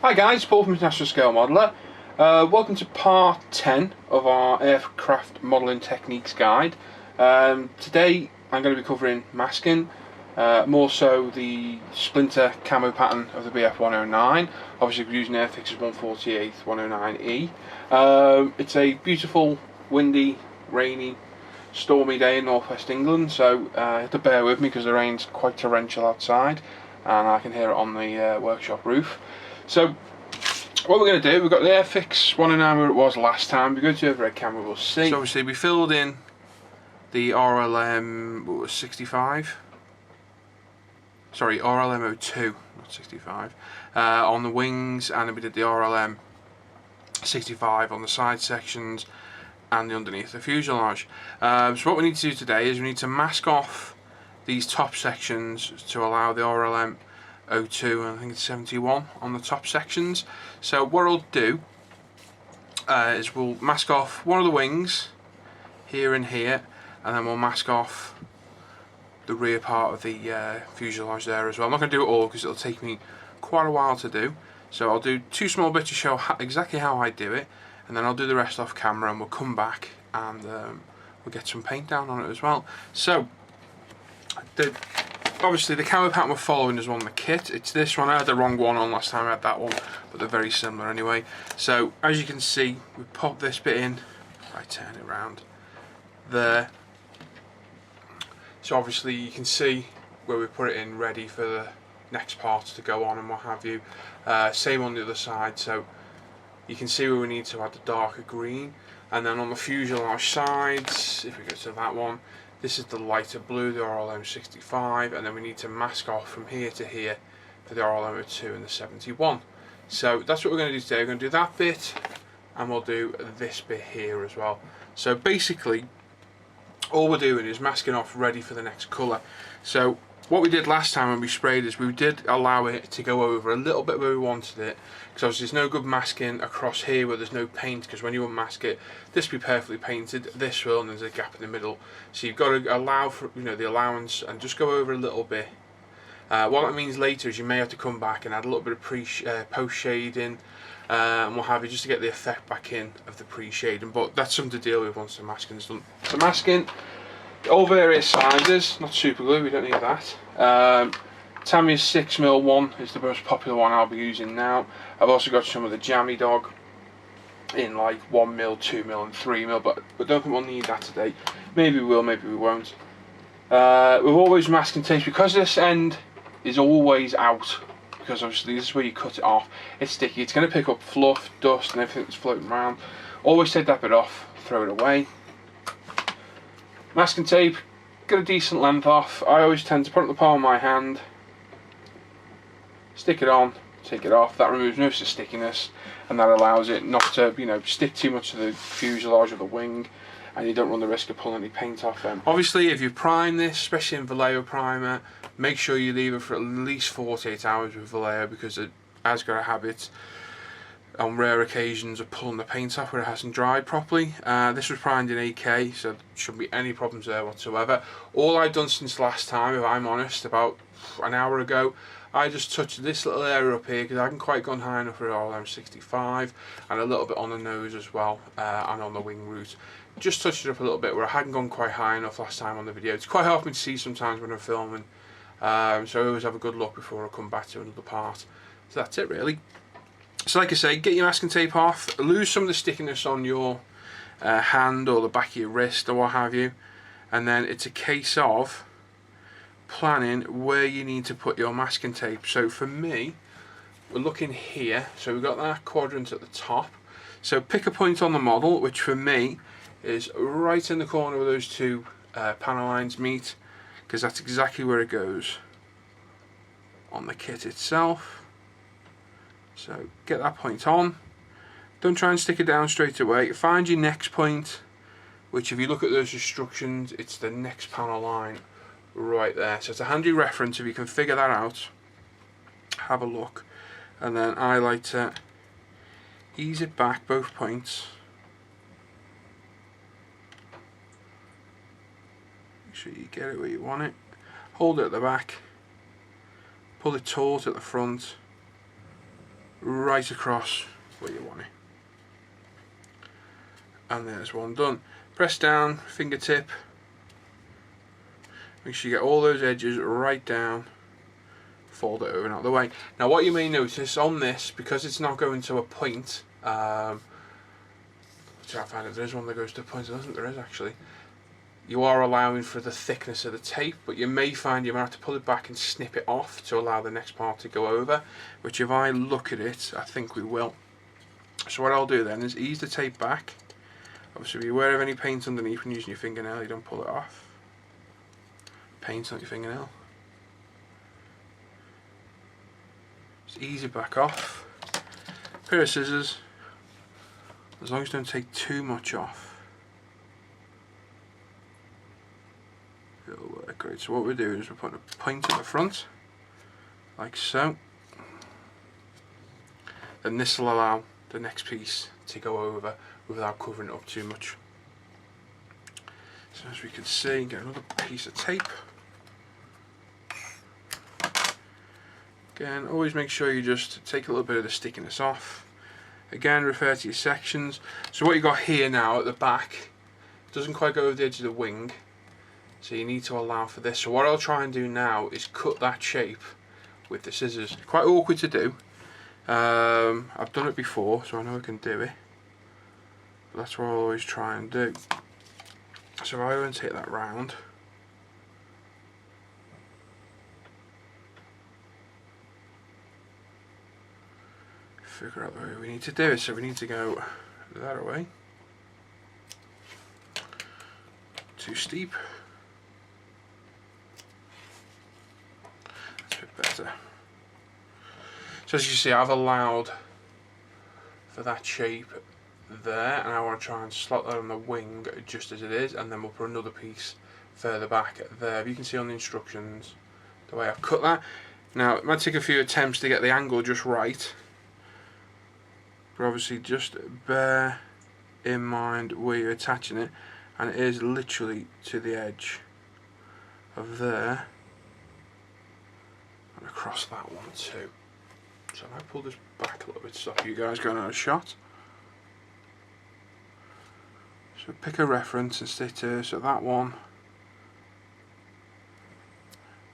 Hi guys, Paul from International Scale Modeller. Welcome to part 10 of our aircraft modelling techniques guide. Today I'm going to be covering masking, more so the splinter camo pattern of the Bf109. Obviously we're using Airfix's 109E. It's a beautiful, windy, rainy, stormy day in northwest England, so you have to bear with me because the rain's quite torrential outside and I can hear it on the workshop roof. So what we're going to do, we've got the Airfix 109 where it was last time. We go to overhead camera, we'll see. So obviously we filled in the RLM, what was 65? Sorry, RLM02, not 65, on the wings, and then we did the RLM 65 on the side sections and the underneath the fuselage. So what we need to do today is we need to mask off these top sections to allow the RLM 02 and I think it's 71 on the top sections. So what I'll do is we'll mask off one of the wings here and here, and then we'll mask off the rear part of the fuselage there as well. I'm not going to do it all because it'll take me quite a while to do, so I'll do two small bits to show exactly how I do it, and then I'll do the rest off camera and we'll come back and we'll get some paint down on it as well. So obviously the camo pattern we're following is on the kit. It's this one. I had the wrong one on last time, I had that one, but they're very similar anyway. So as you can see, we pop this bit in, if I turn it around there. So obviously you can see where we put it in ready for the next parts to go on and what have you. Same on the other side, so you can see where we need to add the darker green. And then on the fuselage sides, if we go to that one, this is the lighter blue, the RLM 65, and then we need to mask off from here to here for the RLM 02 and the 71. So that's what we're going to do today. We're going to do that bit, and we'll do this bit here as well. So basically, all we're doing is masking off ready for the next colour. So what we did last time when we sprayed is we did allow it to go over a little bit where we wanted it, because obviously there's no good masking across here where there's no paint, because when you unmask it, this will be perfectly painted, this will, and there's a gap in the middle. So you've got to allow for, you know, the allowance and just go over a little bit. What that means later is you may have to come back and add a little bit of post shading and what have you, just to get the effect back in of the pre-shading, but that's something to deal with once the masking is done. So masking, all various sizes, not super glue, we don't need that. Tamiya's 6mm one is the most popular one I'll be using now. I've also got some of the Jammy Dog in like 1mm, 2mm and 3mm, but I don't think we'll need that today. Maybe we will, maybe we won't. We've always masking tape, because this end is always out, because obviously this is where you cut it off. It's sticky, it's going to pick up fluff, dust and everything that's floating around. Always take that bit off, throw it away. Masking tape, get a decent length off. I always tend to put it in the palm of my hand, stick it on, take it off. That removes most of the stickiness, and that allows it not to, you know, stick too much to the fuselage or the wing, and you don't run the risk of pulling any paint off them. Obviously if you prime this, especially in Vallejo primer, make sure you leave it for at least 48 hours with Vallejo, because it has got a habit on rare occasions of pulling the paint off where it hasn't dried properly. This was primed in AK, so there shouldn't be any problems there whatsoever. All I've done since last time, if I'm honest, about an hour ago, I just touched this little area up here because I haven't quite gone high enough for RLM 65, and a little bit on the nose as well, and on the wing root. Just touched it up a little bit where I hadn't gone quite high enough last time on the video. It's quite hard for me to see sometimes when I'm filming, so I always have a good look before I come back to another part. So that's it really. So like I say, get your masking tape off, lose some of the stickiness on your hand or the back of your wrist or what have you, and then it's a case of planning where you need to put your masking tape. So for me, we're looking here, so we've got that quadrant at the top, so pick a point on the model, which for me is right in the corner where those two panel lines meet, because that's exactly where it goes on the kit itself. So get that point on, don't try and stick it down straight away, find your next point, which if you look at those instructions, it's the next panel line right there. So it's a handy reference if you can figure that out. Have a look, and then I like to ease it back both points. Make sure you get it where you want it. Hold it at the back, pull it taut at the front, right across where you want it. And there's one done. Press down, fingertip. Make sure you get all those edges right down. Fold it over and out of the way. Now what you may notice on this, because it's not going to a point, which I find if there is one that goes to a point, there isn't, there is actually. You are allowing for the thickness of the tape, but you may find you might have to pull it back and snip it off to allow the next part to go over, which if I look at it, I think we will. So what I'll do then is ease the tape back. Obviously be aware of any paint underneath when using your fingernail, you don't pull it off. Paint on your fingernail. Just ease it back off. Pair of scissors, as long as you don't take too much off. It'll work great. So what we're doing is we're putting a point at the front, like so. Then this will allow the next piece to go over without covering it up too much. So as we can see, get another piece of tape. Again, always make sure you just take a little bit of the stickiness off. Again, refer to your sections. So what you got here now at the back doesn't quite go over the edge of the wing, so you need to allow for this. So what I'll try and do now is cut that shape with the scissors. Quite awkward to do. I've done it before, so I know I can do it. But that's what I'll always try and do. So if I go and take that round, figure out the way we need to do it. So we need to go that way. Too steep. That's a bit better. So as you see, I've allowed for that shape there, and I want to try and slot that on the wing just as it is, and then we'll put another piece further back there. You can see on the instructions the way I've cut that. Now it might take a few attempts to get the angle just right, but obviously just bear in mind where you're attaching it, and it is literally to the edge of there and across that one too. So I might pull this back a little bit to stop you guys going out of shot. So pick a reference and stick to, so that one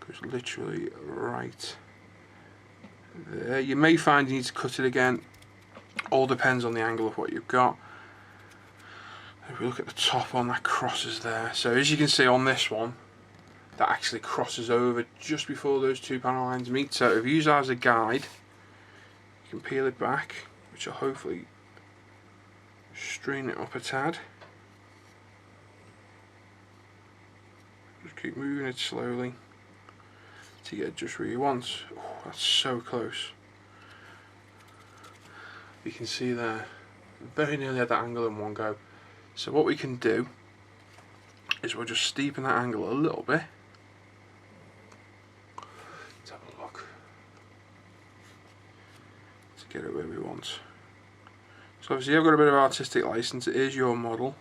goes literally right there. You may find you need to cut it again. All depends on the angle of what you've got. If we look at the top one, that crosses there. So as you can see on this one, that actually crosses over just before those two panel lines meet. So if you use that as a guide, you can peel it back, which will hopefully straighten it up a tad. Just keep moving it slowly to get just where you want. Oh, that's so close. You can see there, very nearly at that angle in one go. So what we can do is we'll just steepen that angle a little bit. Let's have a look to get it where we want. So obviously I've got a bit of artistic license. It is your model.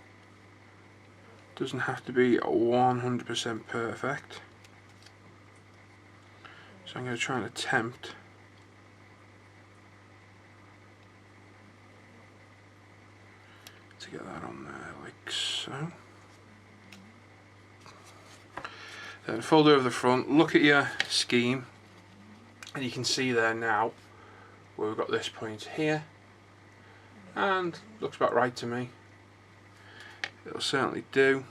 Doesn't have to be 100% perfect. So I'm going to try and attempt to get that on there like so. Then fold over the front, look at your scheme, and you can see there now where we've got this point here, and looks about right to me. It'll certainly do.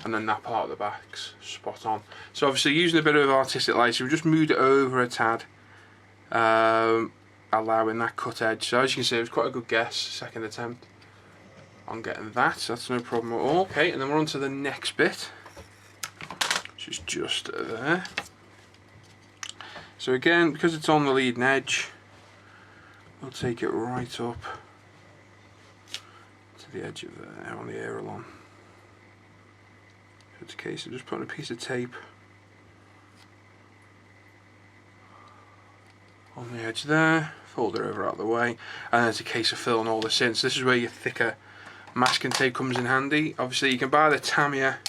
And then that part of the back's spot on. So obviously using a bit of artistic license, we've just moved it over a tad, allowing that cut edge. So as you can see, it was quite a good guess, second attempt on getting that, so that's no problem at all. Okay, and then we're on to the next bit, which is just there. So again, because it's on the leading edge, we'll take it right up to the edge of there on the aileron. It's a case of just putting a piece of tape on the edge there, fold it over out of the way, and then it's a case of filling all this in. So this is where your thicker masking tape comes in handy. Obviously you can buy the Tamiya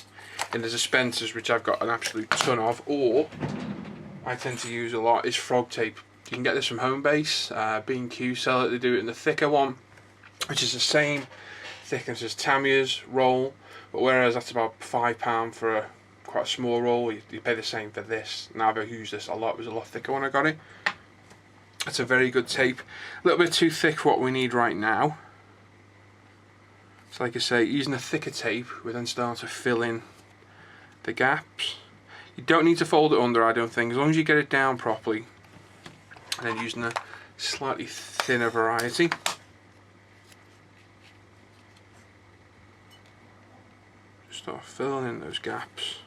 in the Spencer's, which I've got an absolute ton of, or I tend to use a lot, is frog tape. You can get this from Homebase. B&Q sell it. They do it in the thicker one, which is the same thickness as Tamiya's roll, but whereas that's about £5 for a quite a small roll, you pay the same for this. Now I've used this a lot. It was a lot thicker when I got it. It's a very good tape. A little bit too thick for what we need right now. So like I say, using a thicker tape, we then start to fill in the gaps. You don't need to fold it under, I don't think, as long as you get it down properly. And then using a slightly thinner variety. Just start filling in those gaps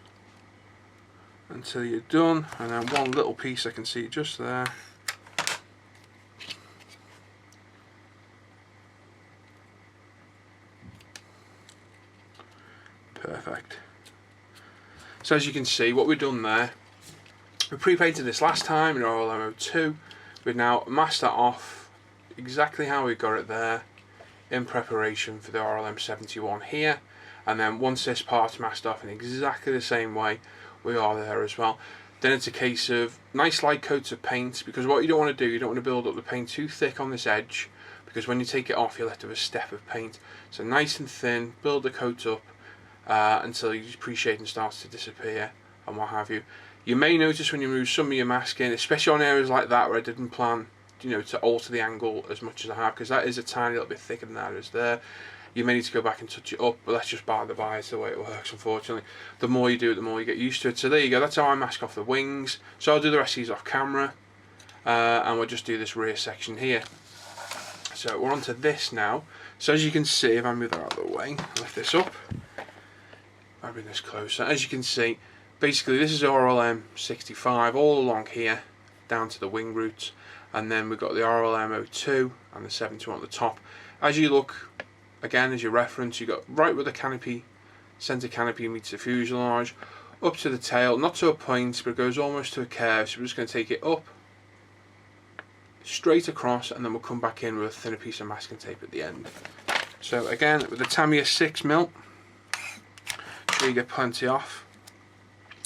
until you're done. And then one little piece I can see just there. Perfect. So as you can see, what we've done there, we pre-painted this last time in RLM02. We've now masked that off exactly how we got it there in preparation for the RLM71 here. And then once this part's masked off in exactly the same way, we are there as well. Then it's a case of nice light coats of paint, because what you don't want to do, you don't want to build up the paint too thick on this edge, because when you take it off you're left with a step of paint. So nice and thin, build the coat up until your pre-shading starts to disappear and what have you. You may notice when you move some of your masking, especially on areas like that where I didn't plan, you know, to alter the angle as much as I have, because that is a tiny little bit thicker than that is there. You may need to go back and touch it up, but that's just by the by, it's the way it works, unfortunately. The more you do it, the more you get used to it. So there you go, that's how I mask off the wings. So I'll do the rest of these off camera, and we'll just do this rear section here. So we're on to this now. So as you can see, if I move that out of the way, lift this up, I'll bring this closer. As you can see, basically this is RLM65 all along here, down to the wing roots, and then we've got the RLM02 and the 71 at the top. As you look, again, as your reference, you got right where the canopy, centre canopy meets the fuselage, up to the tail, not to a point, but it goes almost to a curve, so we're just going to take it up, straight across, and then we'll come back in with a thinner piece of masking tape at the end. So again, with the Tamiya 6mm, you get plenty off.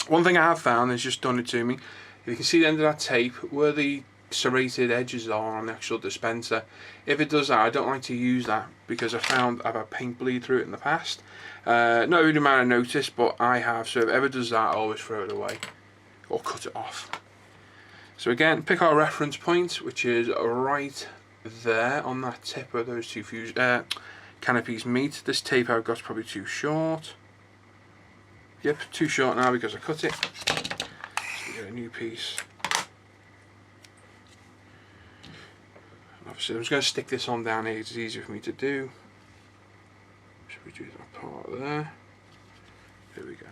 One thing I have found is just done it to me. If you can see the end of that tape where the serrated edges are on the actual dispenser, if it does that, I don't like to use that because I found I've had paint bleed through it in the past. Not really a matter of notice, but I have, so if it ever does that, I always throw it away or cut it off. So again, pick our reference point, which is right there on that tip where those two canopies meet. This tape I've got is probably too short. Yep, too short now because I cut it. So we get a new piece. And obviously I'm just going to stick this on down here, it's easier for me to do. Should we do that part there? There we go.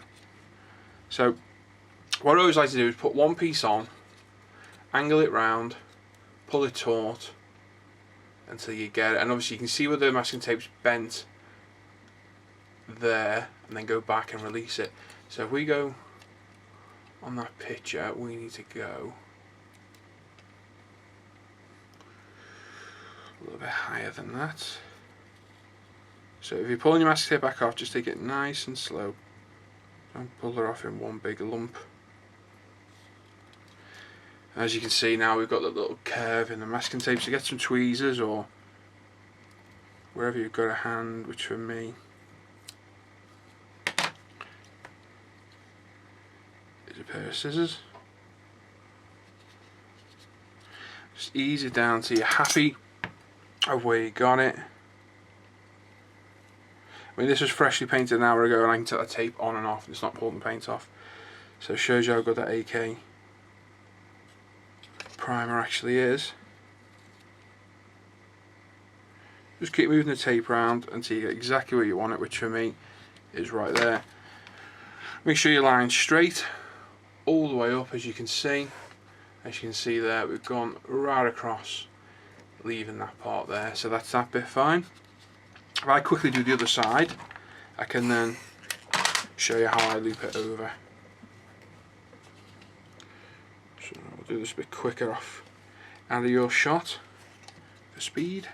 So what I always like to do is put one piece on, angle it round, pull it taut until you get it, and obviously you can see where the masking tape's bent there, and then go back and release it. So if we go on that picture, we need to go a little bit higher than that. So if you're pulling your masking tape back off, just take it nice and slow. Don't pull it off in one big lump. As you can see now, we've got that little curve in the masking tape, so get some tweezers or wherever you've got a hand, which for me is a pair of scissors. Just ease it down till you're happy of where you got it. I mean, this was freshly painted an hour ago and I can take the tape on and off and it's not pulling the paint off. So it shows you how good that AK primer actually is. Just keep moving the tape around until you get exactly where you want it, which for me is right there. Make sure your line's straight all the way up, as you can see. As you can see there, we've gone right across, leaving that part there. So that's that bit fine. If I quickly do the other side, I can then show you how I loop it over. So I'll do this a bit quicker off out of your shot for speed.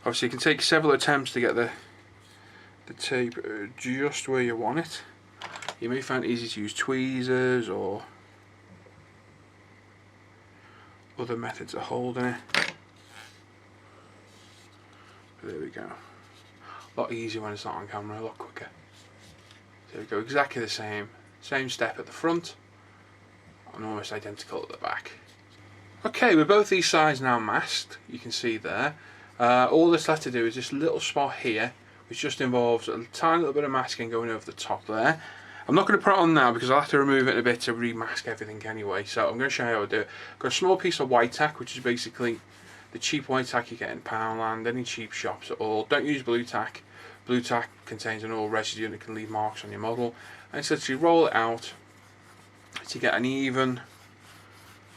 Obviously you can take several attempts to get the tape just where you want it. You may find it easy to use tweezers or other methods of holding it. But there we go. A lot easier when it's not on camera, a lot quicker. So we go exactly the same step at the front and almost identical at the back. Okay, with both these sides now masked, you can see there. All that's left to do is this little spot here, which just involves a tiny little bit of masking going over the top there. I'm not going to put it on now because I'll have to remove it in a bit to remask everything anyway, so I'm going to show you how I do it. I've got a small piece of white tack, which is basically the cheap white tack you get in Poundland, any cheap shops at all. Don't use blue tack. Blue tack contains an oil residue and it can leave marks on your model. And essentially roll it out to get an even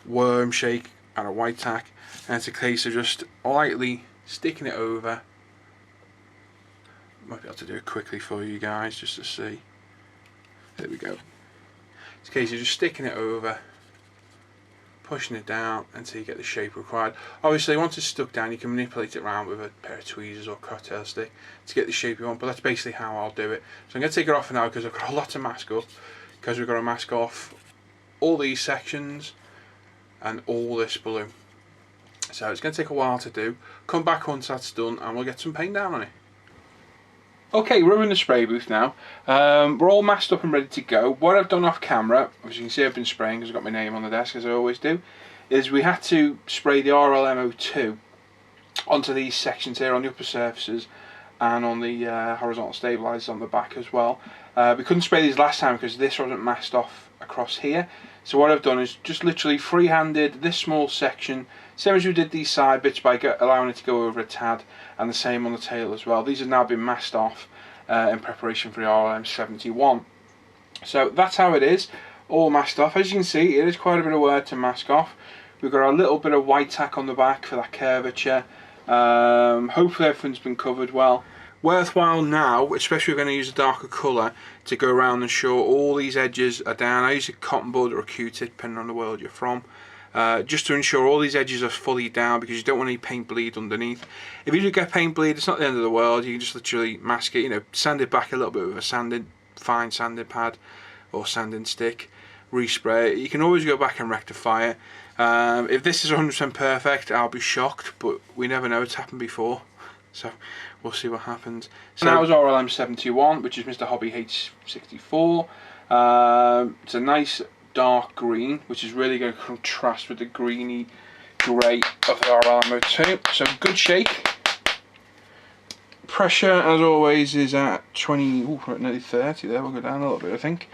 worm shake out of white tack, and it's a case of just lightly sticking it over. Might be able to do it quickly for you guys just to see. There we go. It's a case of just sticking it over, pushing it down until you get the shape required. Obviously once it's stuck down you can manipulate it around with a pair of tweezers or cocktail stick to get the shape you want, but that's basically how I'll do it. So I'm going to take it off now because I've got a lot to mask up, because we've got to mask off all these sections and all this balloon. So it's going to take a while to do. Come back once that's done and we'll get some paint down on it. Okay, we're in the spray booth now. We're all masked up and ready to go. What I've done off camera, as you can see I've been spraying because I've got my name on the desk as I always do, is we had to spray the RLMO2 onto these sections here on the upper surfaces and on the horizontal stabilisers on the back as well. We couldn't spray these last time because this wasn't masked off across here. So what I've done is just literally free-handed this small section, same as we did these side bits by allowing it to go over a tad, and the same on the tail as well. These have now been masked off in preparation for the RLM71. So that's how it is, all masked off. As you can see, it is quite a bit of work to mask off. We've got a little bit of white tack on the back for that curvature. Hopefully everything's been covered well. Worthwhile now, especially if we're going to use a darker colour, to go around and ensure all these edges are down. I use a cotton bud or a Q-tip depending on the world you're from, just to ensure all these edges are fully down, because you don't want any paint bleed underneath. If you do get paint bleed, it's not the end of the world. You can just literally mask it, you know, sand it back a little bit with a fine sanding pad or sanding stick, respray it. You can always go back and rectify it. If this is 100% perfect, I'll be shocked, but we never know, it's happened before. So we'll see what happens. So that was RLM71, which is Mr. Hobby H64. It's a nice dark green, which is really going to contrast with the greeny grey of the RLM02. So good shake. Pressure, as always, is at 20, ooh, we're at nearly 30 there. We'll go down a little bit, I think.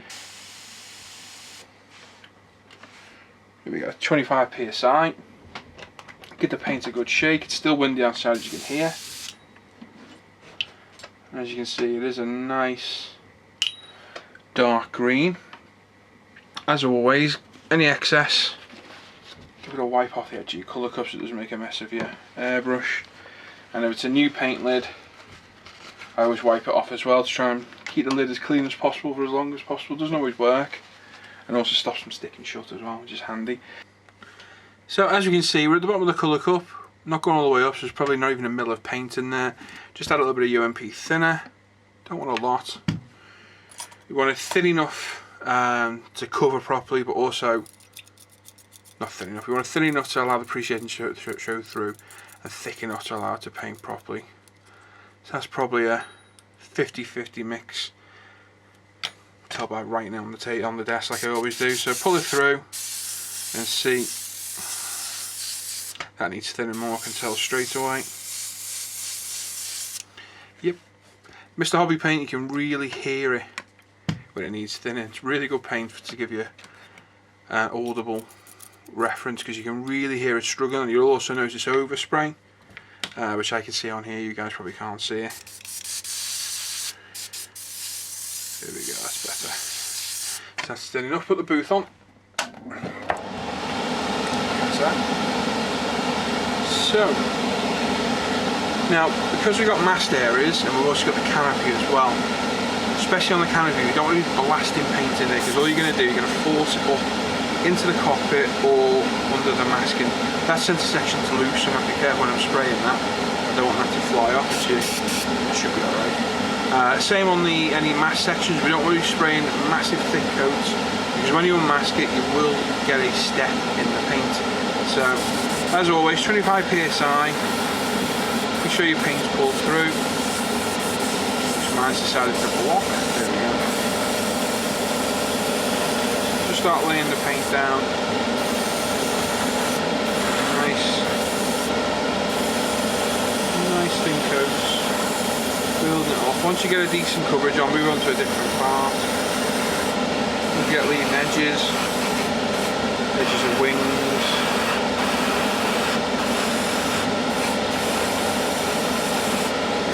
Here we go, 25 psi. Give the paint a good shake. It's still windy outside, as you can hear. As you can see, it is a nice dark green. As always, any excess, give it a wipe off the edge of your colour cup so it doesn't make a mess of your airbrush. And if it's a new paint lid, I always wipe it off as well to try and keep the lid as clean as possible for as long as possible. It doesn't always work, and also stops from sticking shut as well, which is handy. So as you can see, we're at the bottom of the colour cup. Not going all the way up, so there's probably not even a mil of paint in there. Just add a little bit of UMP thinner. Don't want a lot. You want it thin enough to cover properly, but also not thin enough. You want it thin enough to allow the appreciation to show through, and thick enough to allow it to paint properly. So that's probably a 50-50 mix. Tell by writing it on the desk like I always do. So pull it through and see. That needs thinning more, I can tell straight away. Yep. Mr. Hobby paint, you can really hear it when it needs thinning. It's really good paint to give you an audible reference, because you can really hear it struggling, and you'll also notice overspray, which I can see on here. You guys probably can't see it. There we go, that's better. So that's thin enough. Put the booth on. That's that. So, now because we've got mast areas and we've also got the canopy as well, especially on the canopy, we don't want to be blasting paint in there, because all you're going to do, you're going to force it up into the cockpit or under the masking. That centre section's loose, so I have to be careful when I'm spraying that. don't want that to fly off, so it should be alright. Same on any mask sections, we don't want to be spraying massive thick coats, because when you unmask it you will get a step in the paint. So as always, 25 psi, make sure your paint's pulled through, which mine's decided to block. There we go. Just start laying the paint down. Nice thin coats, building it off. Once you get a decent coverage, I'll move on to a different part. You get leading edges of wings.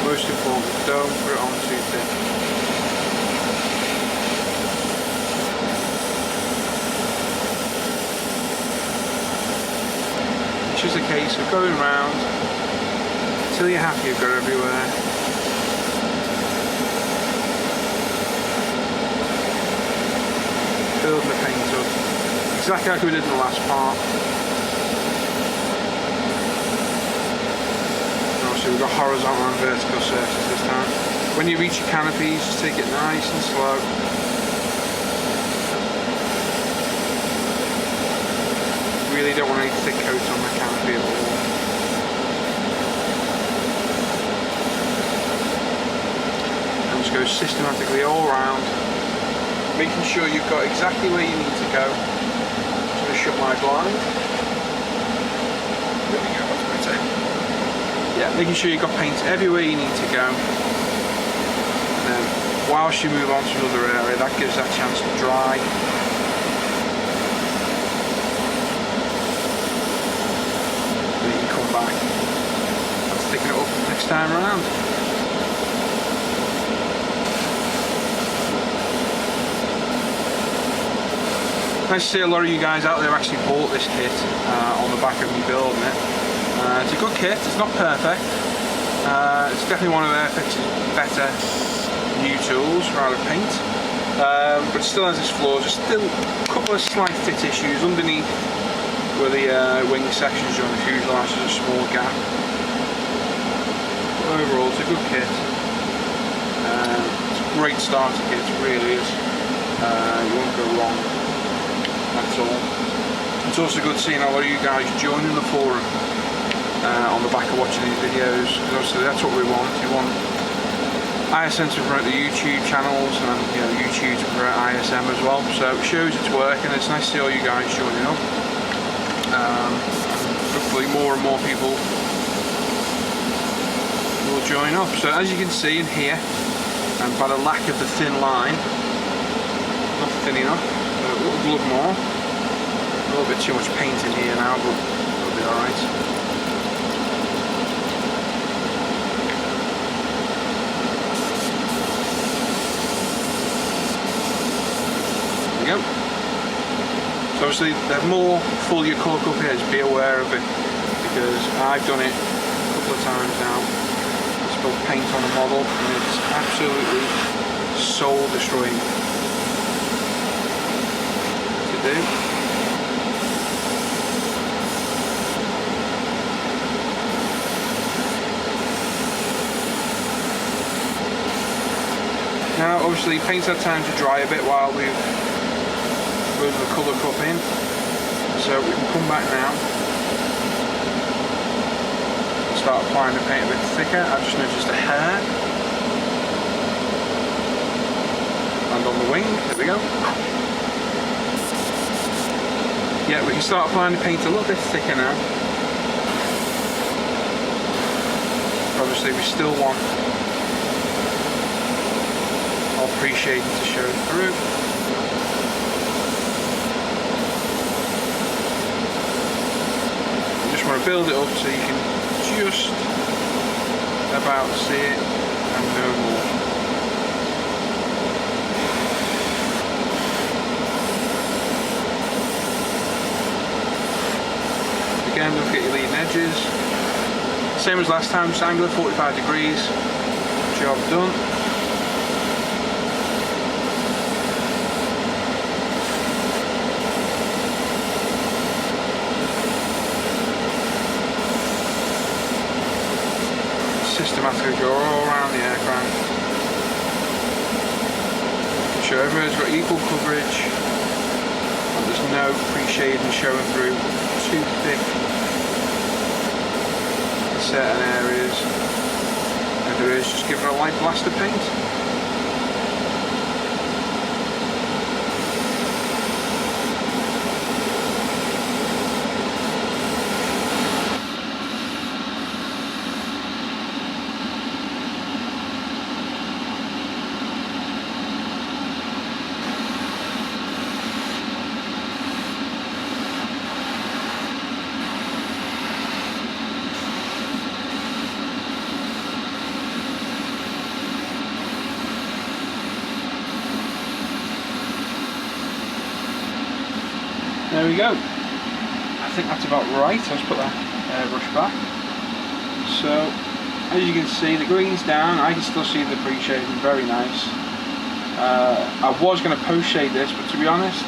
Most important, don't put it on too thick. It's just a case of going round until you're happy you've got it everywhere. Building the paint up, exactly like we did in the last part. And obviously we've got horizontal and vertical surfaces this time. When you reach your canopies, just take it nice and slow. Really don't want any thick coats on the canopy at all. Go systematically all round, making sure you've got exactly where you need to go. I'm going to shut my blind. There we go, that's better. Yeah, making sure you've got paint everywhere you need to go. And then whilst you move on to another area, that gives that chance to dry. Then you can come back and thicken it up next time around. Nice to see a lot of you guys out there actually bought this kit on the back of me building it. It's a good kit, it's not perfect. It's definitely one of Airfix's better new tools for out of paint. But it still has its flaws. There's still a couple of slight fit issues underneath where the wing sections join the fuselage. There's a small gap. But overall, it's a good kit. It's a great starter kit, it really is. You won't go wrong. That's all. It's also good seeing a lot of you guys joining the forum on the back of watching these videos, because obviously that's what we want. We want ISM to promote the YouTube channels, and YouTube to promote ISM as well. So it shows it's working. It's nice to see all you guys joining up. Hopefully more and more people will join up. So as you can see in here, and by the lack of the thin line, not thin enough. A little more. A little bit too much paint in here now, but it'll be alright. There we go. So obviously, the more full your colour cup is, be aware of it, because I've done it a couple of times now. I spilled paint on a model, and it's absolutely soul destroying. Do. Now obviously paint's had time to dry a bit while we've moved the colour cup in, so we can come back now and start applying the paint a bit thicker. I've just noticed a hair, and on the wing, there we go. Yeah, we can start applying the paint a little bit thicker now. Obviously we still want our pre-shading to show through. You just want to build it up so you can just about see it and no more. Again, don't forget your leading edges. Same as last time, just angle at 45 degrees. Job done. automatically go all around the aircraft. Make sure everyone's got equal coverage and there's no pre-shading showing through too thick in certain areas. If there is, just give it a light blast of paint. There we go. I think that's about right. Let's put that airbrush back. So, as you can see, the green's down. I can still see the pre-shading, very nice. I was going to post-shade this, but to be honest,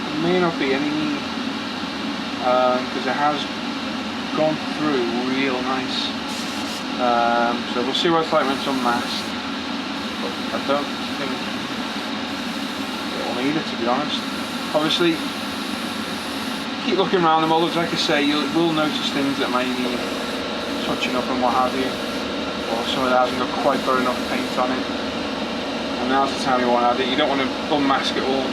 there may not be any need, because it has gone through real nice. So we'll see what it's like when it's unmasked. But I don't think it'll need it, to be honest. Obviously, keep looking around the models. Like I say, you will notice things that might need touching up and what have you, or some of that hasn't got quite got enough paint on it. And now's the time you want to add it. You don't want to unmask it all,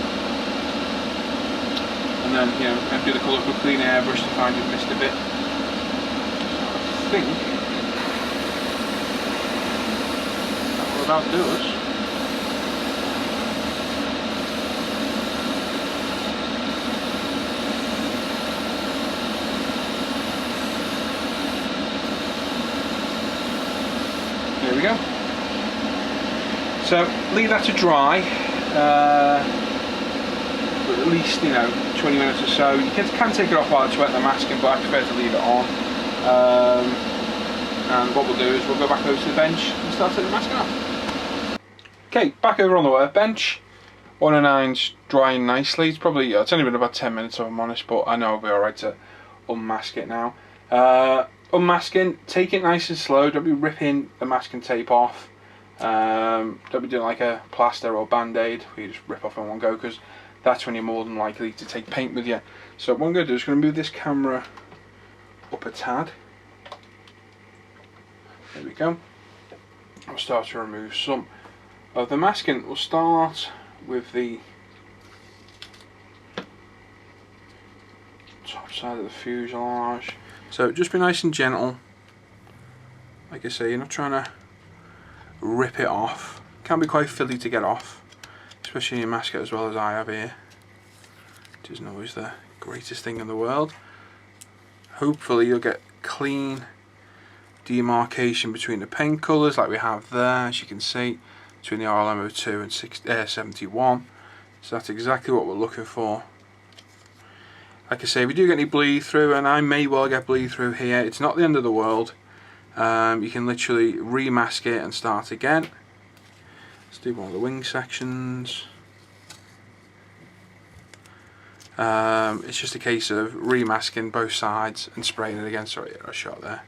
and then empty the colour for clean airbrush to find you've missed a bit. So I think that will about do us. There we go. So leave that to dry for at least 20 minutes or so. You can take it off while it's wet, the masking, but I prefer to leave it on. And what we'll do is we'll go back over to the bench and start taking the masking off. Okay, back over on the workbench. 109's drying nicely. It's probably it's only been about 10 minutes if I'm honest, but I know I'll be alright to unmask it now. Unmasking, take it nice and slow. Don't be ripping the masking tape off. Don't be doing like a plaster or band-aid where you just rip off in one go, because that's when you're more than likely to take paint with you. So what I'm going to do is going to move this camera up a tad. There we go. I'll start to remove some of the masking. We'll start with the top side of the fuselage. So just be nice and gentle. Like I say, you're not trying to rip it off. It can be quite fiddly to get off, especially when you mask it as well as I have here, which isn't always the greatest thing in the world. Hopefully you'll get clean demarcation between the paint colours like we have there, as you can see, between the RLM02 and 71. So that's exactly what we're looking for. Like I say, if you do get any bleed through, and I may well get bleed through here, it's not the end of the world. You can literally remask it and start again. Let's do one of the wing sections. It's just a case of remasking both sides and spraying it again. Sorry, I shot there.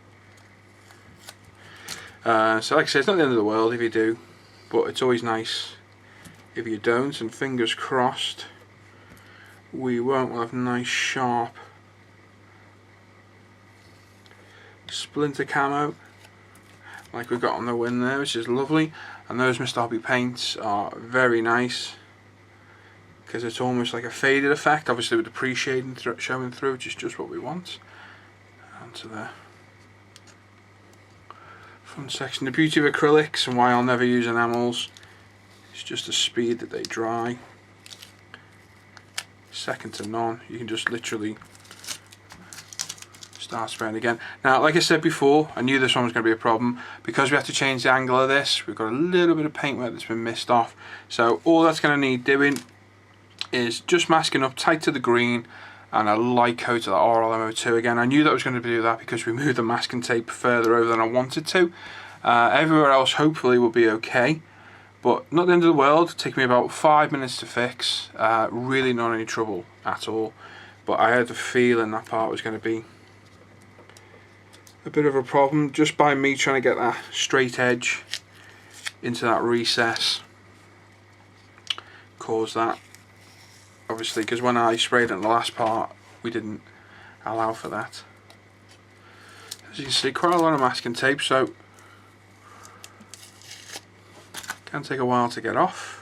So like I say, it's not the end of the world if you do, but it's always nice if you don't, and fingers crossed we won't. We'll have nice sharp splinter camo like we've got on the wing there, which is lovely. And those Mr. Hobby paints are very nice because it's almost like a faded effect, obviously with the pre-shading showing through, which is just what we want. Onto the front section. The beauty of acrylics and why I'll never use enamels is just the speed that they dry. Second to none. You can just literally start spraying again. Now, like I said before, I knew this one was going to be a problem because we have to change the angle of this. We've got a little bit of paint wet that's been missed off, so all that's going to need doing is just masking up tight to the green and a light coat of the RLM02 again. I knew that was going to do that because we moved the masking tape further over than I wanted to. Everywhere else hopefully will be okay, but not the end of the world. It took me about 5 minutes to fix. Really not any trouble at all, but I had a feeling that part was going to be a bit of a problem just by me trying to get that straight edge into that recess. Caused that, obviously, because when I sprayed it in the last part we didn't allow for that. As you can see, quite a lot of masking tape, so can take a while to get off.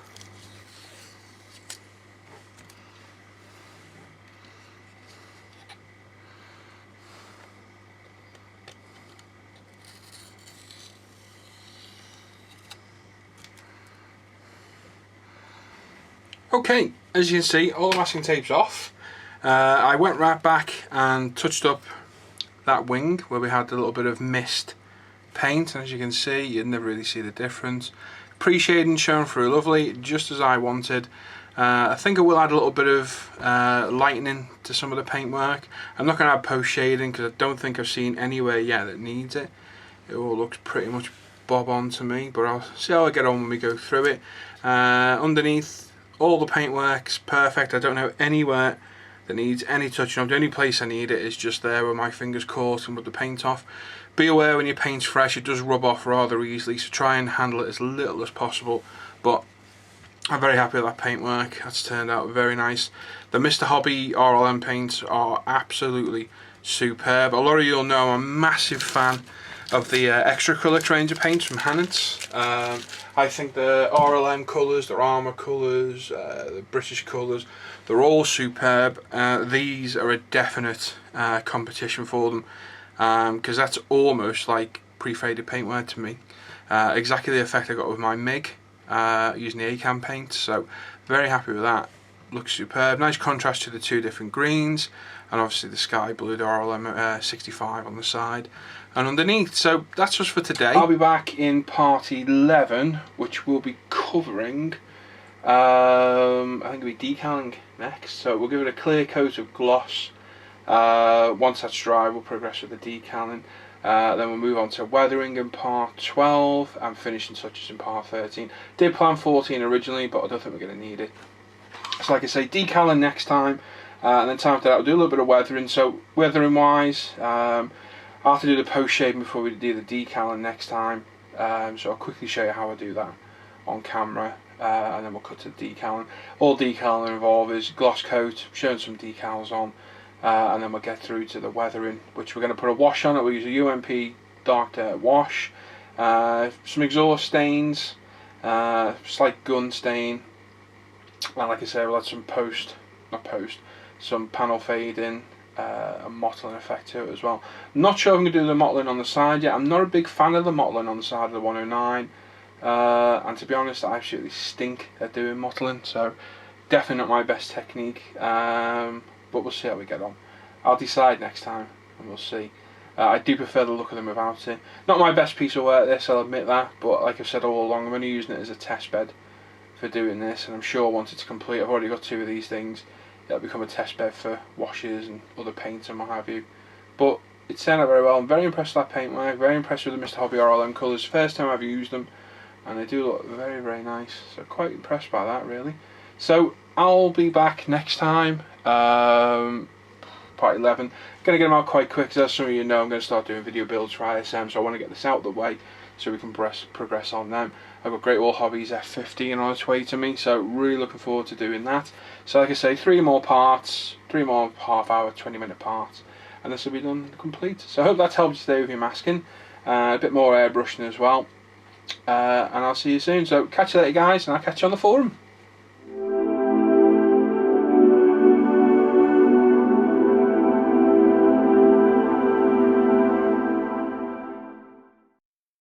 Okay, as you can see, all the masking tape's off. I went right back and touched up that wing where we had a little bit of mist paint, and as you can see, you'd never really see the difference. Pre-shading shown through lovely, just as I wanted. I think I will add a little bit of lightening to some of the paintwork. I'm not going to add post-shading because I don't think I've seen anywhere yet that needs it. It all looks pretty much bob on to me, but I'll see how I get on when we go through it. Underneath, all the paintwork's perfect. I don't know anywhere that needs any touching up. The only place I need it is just there where my fingers caught and with the paint off. Be aware when your paint's fresh, it does rub off rather easily, so try and handle it as little as possible. But I'm very happy with that paintwork. That's turned out very nice. The Mr. Hobby RLM paints are absolutely superb. A lot of you'll know I'm a massive fan of the extra colour range of paints from Hannants. I think the RLM colours, the Armour colours, the British colours, they're all superb. These are a definite competition for them, because that's almost like pre-faded paintwork to me. Exactly the effect I got with my MIG using the ACAM paint, so very happy with that. Looks superb. Nice contrast to the two different greens, and obviously the sky blue, the RLM 65 on the side and underneath. So that's just for today. I'll be back in part 11, which will be covering I think it'll be decaling next, so we'll give it a clear coat of gloss. Once that's dry, we'll progress with the decaling. Then we'll move on to weathering in part 12 and finishing touches in part 13. Did plan 14 originally, but I don't think we're going to need it. So like I say, decaling next time, and then time after that we'll do a little bit of weathering. So weathering wise, I'll have to do the post shading before we do the decaling next time. So I'll quickly show you how I do that on camera, and then we'll cut to decaling. All decaling involved is gloss coat, showing some decals on, and then we'll get through to the weathering, which we're going to put a wash on it. We'll use a UMP dark dirt wash, some exhaust stains, slight gun stain, and like I say, we'll add some some panel fading, a mottling effect to it as well. I'm not sure if I'm going to do the mottling on the side yet. I'm not a big fan of the mottling on the side of the 109, and to be honest, I absolutely stink at doing mottling, so definitely not my best technique, but we'll see how we get on. I'll decide next time and we'll see. I do prefer the look of them without it. Not my best piece of work this, I'll admit that, but like I've said all along, I'm only using it as a test bed for doing this, and I'm sure once it's complete, I've already got 2 of these things, it'll become a test bed for washes and other paints and what have you. But it's turned out very well. I'm very impressed with that paintwork, very impressed with the Mr. Hobby RLM colours. First time I've used them, and they do look very, very nice, so quite impressed by that really. So I'll be back next time, part 11. Going to get them out quite quick, because as some of you know, I'm going to start doing video builds for ISM, so I want to get this out of the way so we can progress on them. I've got Great Wall Hobbies F15 on its way to me, so really looking forward to doing that. So like I say, 3 more parts, 3 more half-hour, 20-minute parts, and this will be done complete. So I hope that's helped you today with your masking, a bit more airbrushing as well, and I'll see you soon. So catch you later guys, and I'll catch you on the forum.